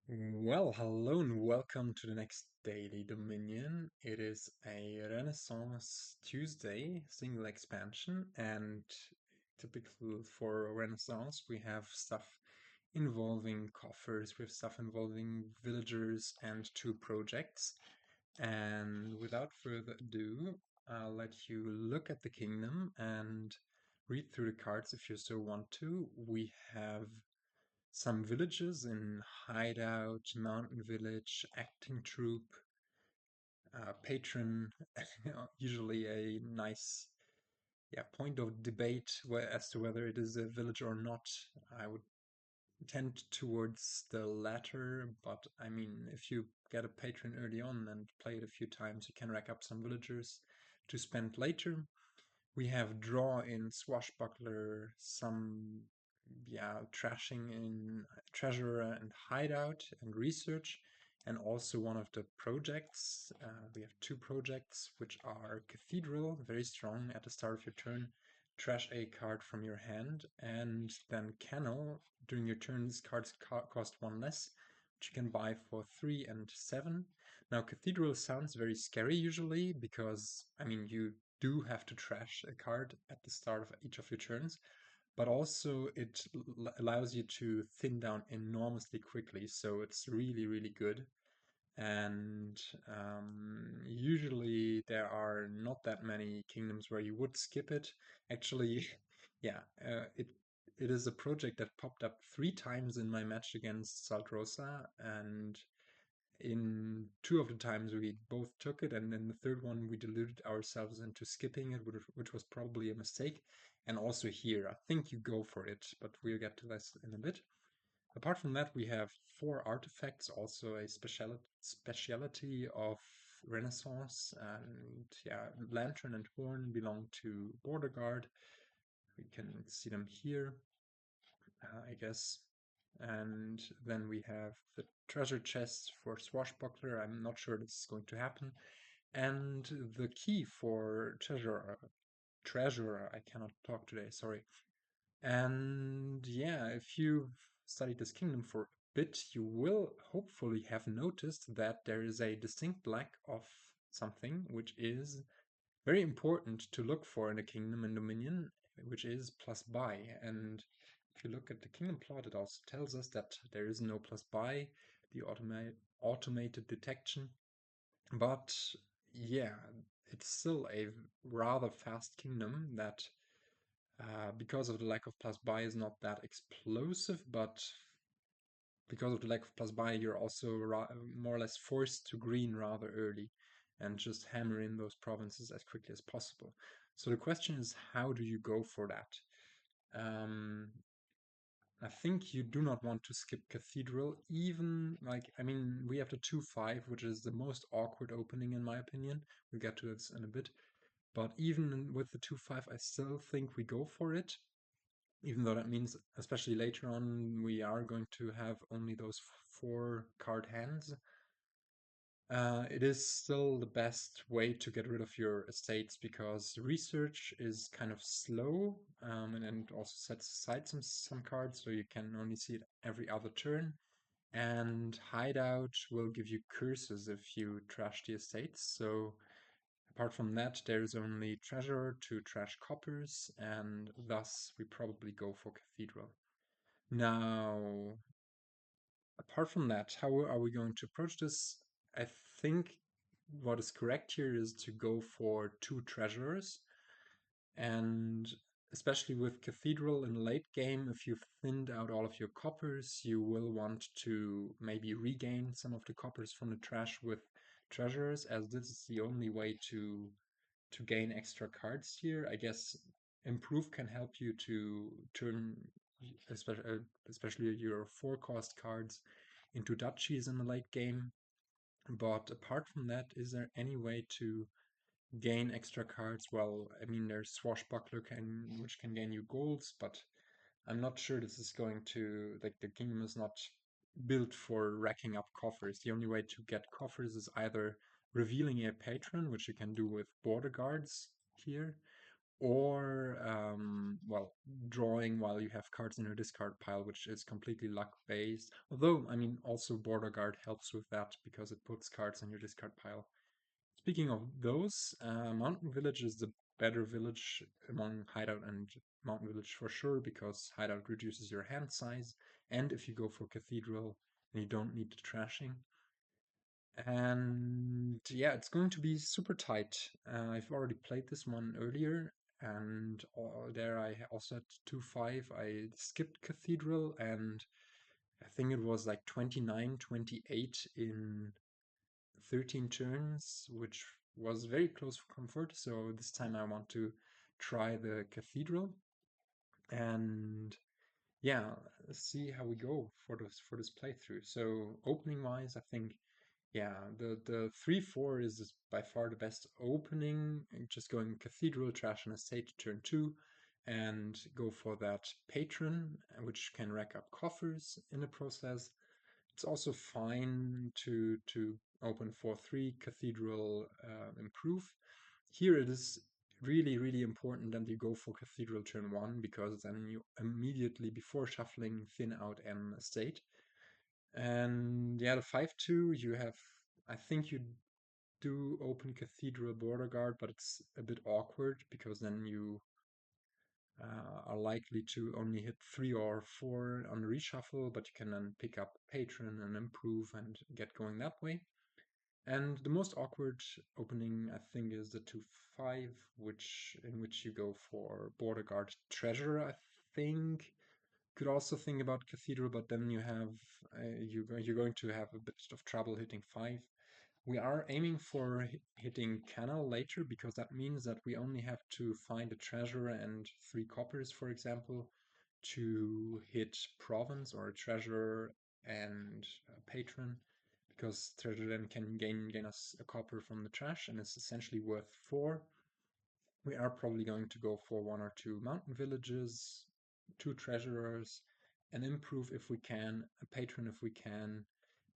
Well, hello and welcome to the next Daily Dominion. It is a Renaissance Tuesday single expansion, and typical for Renaissance, we have stuff involving coffers, we have stuff involving villagers and two projects. And without further ado, I'll let you look at the kingdom and read through the cards if you still want to. We have some villages in Hideout, Mountain Village, Acting Troop, Patron, usually a nice point of debate as to whether it is a village or not. I would tend towards the latter, but I mean, if you get a patron early on and play it a few times, you can rack up some villagers to spend later. We have draw in Swashbuckler, some trashing in Treasurer and Hideout and Research, and also one of the projects. We have two projects, which are Cathedral, very strong at the start of your turn. Trash a card from your hand, and then Kennel. During your turn, these cards cost one less, which you can buy for 3 and 7. Now, Cathedral sounds very scary usually because, I mean, you do have to trash a card at the start of each of your turns, but also it allows you to thin down enormously quickly, so it's really, really good. And usually there are not that many kingdoms where you would skip it. Actually, yeah, it is a project that popped up 3 times in my match against Saltrosa, and in two of the times we both took it, and in the third one we deluded ourselves into skipping it, which was probably a mistake. And also here, I think you go for it, but we'll get to this in a bit. Apart from that, we have 4 artifacts, also a speciality of Renaissance, and yeah, Lantern and Horn belong to Border Guard. We can see them here, I guess. And then we have the treasure chest for Swashbuckler. I'm not sure this is going to happen. And the key for treasurer. I cannot talk today, sorry. And yeah, if you've studied this kingdom for a bit, you will hopefully have noticed that there is a distinct lack of something which is very important to look for in a kingdom and dominion, which is plus buy. And if you look at the kingdom plot, it also tells us that there is no plus buy, the automated detection. But yeah, it's still a rather fast kingdom that, because of the lack of plus buy, is not that explosive, but because of the lack of plus buy, you're also more or less forced to green rather early and just hammer in those provinces as quickly as possible. So the question is, how do you go for that? Um, I think you do not want to skip Cathedral, even like, I mean, we have the 2-5, which is the most awkward opening in my opinion. We'll get to this in a bit. But even with the 2-5, I still think we go for it, even though that means, especially later on, we are going to have only those 4 card hands. It is still the best way to get rid of your estates because research is kind of slow, and also sets aside some cards, so you can only see it every other turn. And hideout will give you curses if you trash the estates. So apart from that, there's only treasure to trash coppers, and thus we probably go for cathedral. Now, apart from that, how are we going to approach this? I think what is correct here is to go for 2 treasurers, and especially with Cathedral in the late game, if you've thinned out all of your coppers, you will want to maybe regain some of the coppers from the trash with treasurers, as this is the only way to gain extra cards here. I guess Improve can help you to turn especially your 4 cost cards into duchies in the late game. But apart from that, is there any way to gain extra cards? Well, I mean, there's Swashbuckler which can gain you golds, but I'm not sure this is going to, like, the kingdom is not built for racking up coffers. The only way to get coffers is either revealing a patron, which you can do with border guards here, or well, drawing while you have cards in your discard pile, which is completely luck based. Although, I mean, also Border Guard helps with that because it puts cards in your discard pile. Speaking of those, Mountain Village is the better village among Hideout and Mountain Village for sure, because Hideout reduces your hand size, and if you go for Cathedral, then you don't need the trashing. And yeah, it's going to be super tight. I've already played this one earlier, and there I also had 2-5. I skipped Cathedral, and I think it was like 29-28 in 13 turns, which was very close for comfort. So this time I want to try the Cathedral, and yeah, see how we go for this playthrough. So opening wise, I think yeah, the 3-4 is by far the best opening. Just going Cathedral, trash, and estate turn 2, and go for that patron, which can rack up coffers in the process. It's also fine to open 4-3 Cathedral, improve. Here it is really important that you go for Cathedral turn 1, because then you immediately, before shuffling, thin out an estate. And yeah, the 5-2, you have, I think you do open Cathedral Border Guard, but it's a bit awkward because then you are likely to only hit 3 or 4 on the reshuffle, but you can then pick up Patron and improve and get going that way. And the most awkward opening, I think, is the 2-5, in which you go for Border Guard Treasure, I think. Could also think about Cathedral, but then you have you're going to have a bit of trouble hitting 5. We are aiming for hitting Canal later, because that means that we only have to find a treasure and 3 coppers, for example, to hit Province, or a treasure and a patron, because treasure then can gain us a copper from the trash, and it's essentially worth 4. We are probably going to go for 1 or 2 mountain villages, 2 treasurers, an improve if we can, a patron if we can,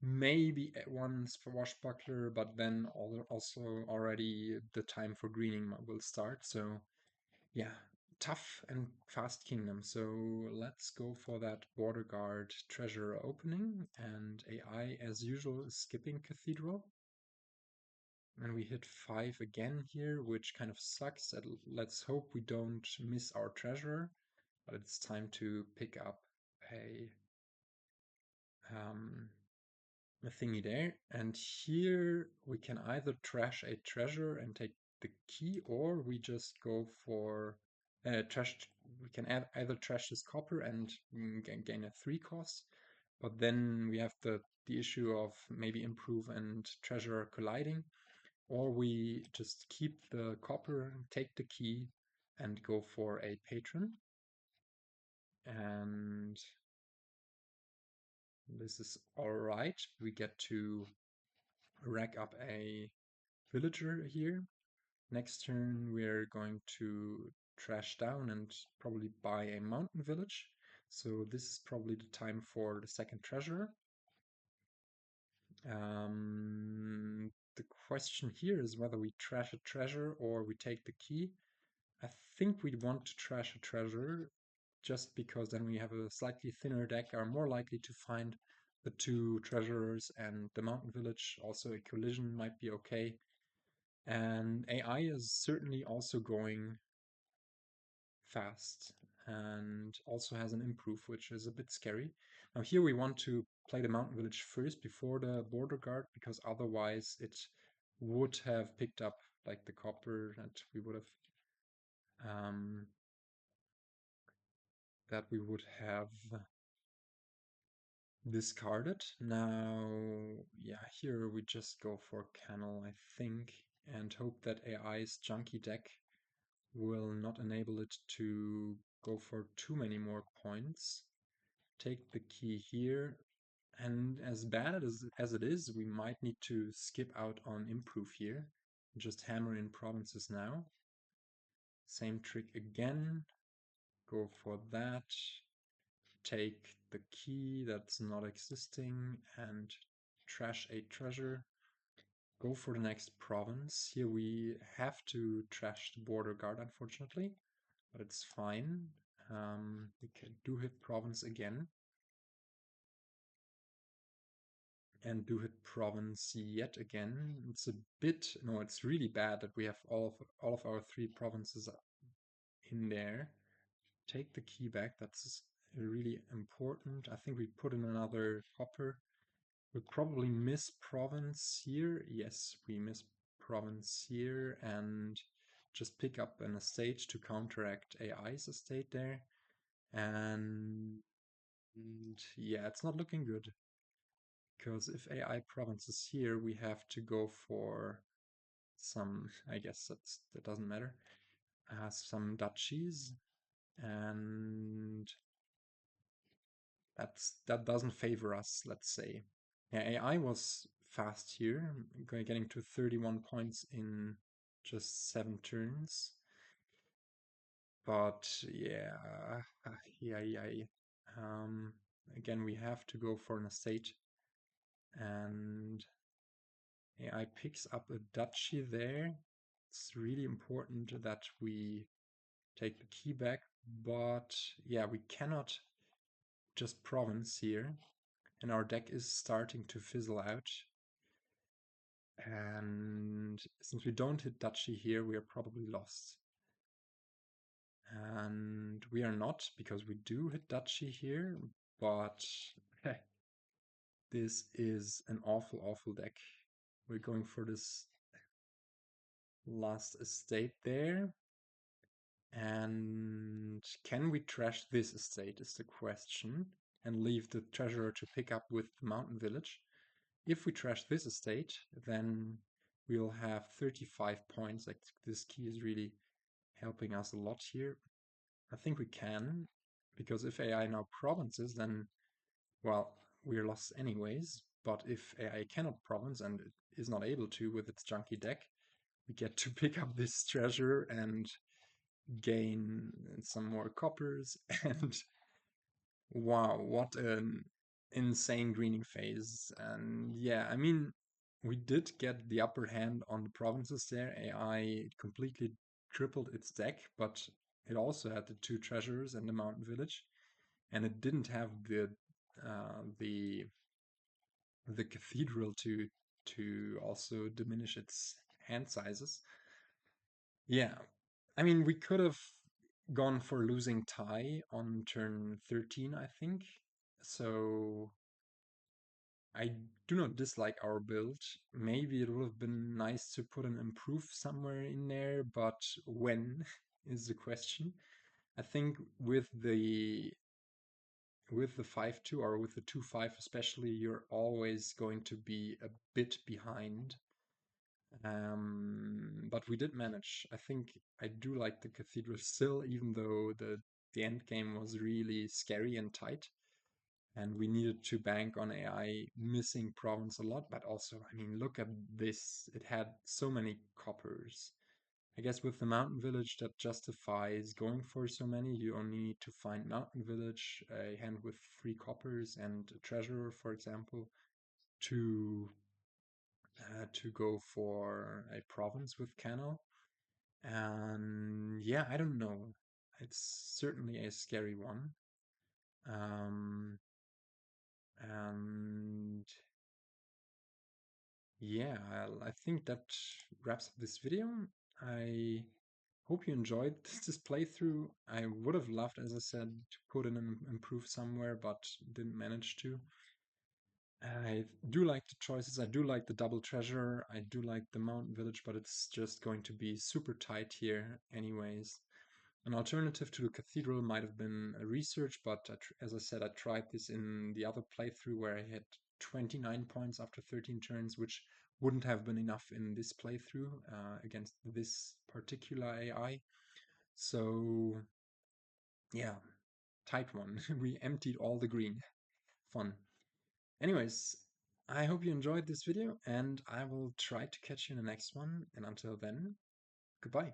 maybe at 1 swashbuckler, but then also already the time for greening will start. So yeah, tough and fast kingdom. So let's go for that Border Guard treasure opening, and AI as usual is skipping Cathedral. And we hit 5 again here, which kind of sucks. Let's hope we don't miss our treasure, but it's time to pick up a, um, a thingy there. And here we can either trash a treasure and take the key, or we just go for trash. We can either trash this copper and gain a 3 cost, but then we have the issue of maybe improve and treasure colliding. Or we just keep the copper, take the key, and go for a patron. And this is all right. We get to rack up a villager here. Next turn, we're going to trash down and probably buy a mountain village. So this is probably the time for the second treasure. The question here is whether we trash a treasure or we take the key. I think we want to trash a treasure, just because then we have a slightly thinner deck, are more likely to find the 2 treasurers, and the mountain village, also a collision might be okay. And AI is certainly also going fast, and also has an improve, which is a bit scary. Now here we want to play the mountain village first before the border guard, because otherwise it would have picked up like the copper that we would um, have discarded. Now, yeah, here we just go for Kennel, I think, and hope that AI's junky deck will not enable it to go for too many more points. Take the key here, and as bad as it is, we might need to skip out on improve here. Just hammer in provinces now. Same trick again. Go for that. Take the key that's not existing and trash a treasure. go for the next province. Here we have to trash the border guard, unfortunately, but it's fine. We can do hit province again. And do hit province yet again. It's a bit, no, it's really bad that we have all of our 3 provinces in there. Take the key back, that's really important. I think we put in another copper. We probably miss province here. Yes, we miss province here and just pick up an estate to counteract AI's estate there. And yeah, it's not looking good. Because if AI province is here, we have to go for some, I guess that doesn't matter, some duchies, and that doesn't favor us, let's say. Yeah, AI was fast here, getting to 31 points in just 7 turns. But yeah, yeah. Again, we have to go for an estate, and AI picks up a duchy there. It's really important that we take the key back, but yeah, we cannot just province here, and our deck is starting to fizzle out. And since we don't hit duchy here, we are probably lost. And we are not, because we do hit duchy here, but this is an awful, awful deck. We're going for this last estate there. And can we trash this estate is the question, and leave the treasurer to pick up with the mountain village. If we trash this estate, then we'll have 35 points. Like, this key is really helping us a lot here. I think we can, because if AI now provinces, then, well, we're lost anyways. But if AI cannot province and it is not able to with its junky deck, we get to pick up this treasure and gain some more coppers. And wow, what an insane greening phase. And yeah, I mean, we did get the upper hand on the provinces there. AI completely tripled its deck, but it also had the 2 treasures and the mountain village, and it didn't have uh, the the cathedral to also diminish its hand sizes. Yeah, I mean, we could have gone for losing tie on turn 13, I think. So I do not dislike our build. Maybe it would have been nice to put an improve somewhere in there, but when is the question. I think with the 5-2 or with the 2-5 especially, you're always going to be a bit behind. But we did manage. I think I do like the cathedral still, even though the end game was really scary and tight, and we needed to bank on AI missing province a lot. But also, I mean, look at this. It had so many coppers. I guess with the mountain village, that justifies going for so many. You only need to find mountain village, a hand with 3 coppers, and a treasurer, for example, to to go for a province with Canal. And yeah, I don't know. It's certainly a scary one. Um, and yeah, I think that wraps up this video. I hope you enjoyed this playthrough. I would have loved, as I said, to put in an improve somewhere, but didn't manage to. I do like the choices. I do like the double treasure. I do like the mountain village, but it's just going to be super tight here anyways. An alternative to the cathedral might have been a research, but as I said, I tried this in the other playthrough where I had 29 points after 13 turns, which wouldn't have been enough in this playthrough against this particular AI. So yeah, tight one. We emptied all the green. Fun. Anyways, I hope you enjoyed this video, and I will try to catch you in the next one. And until then, goodbye.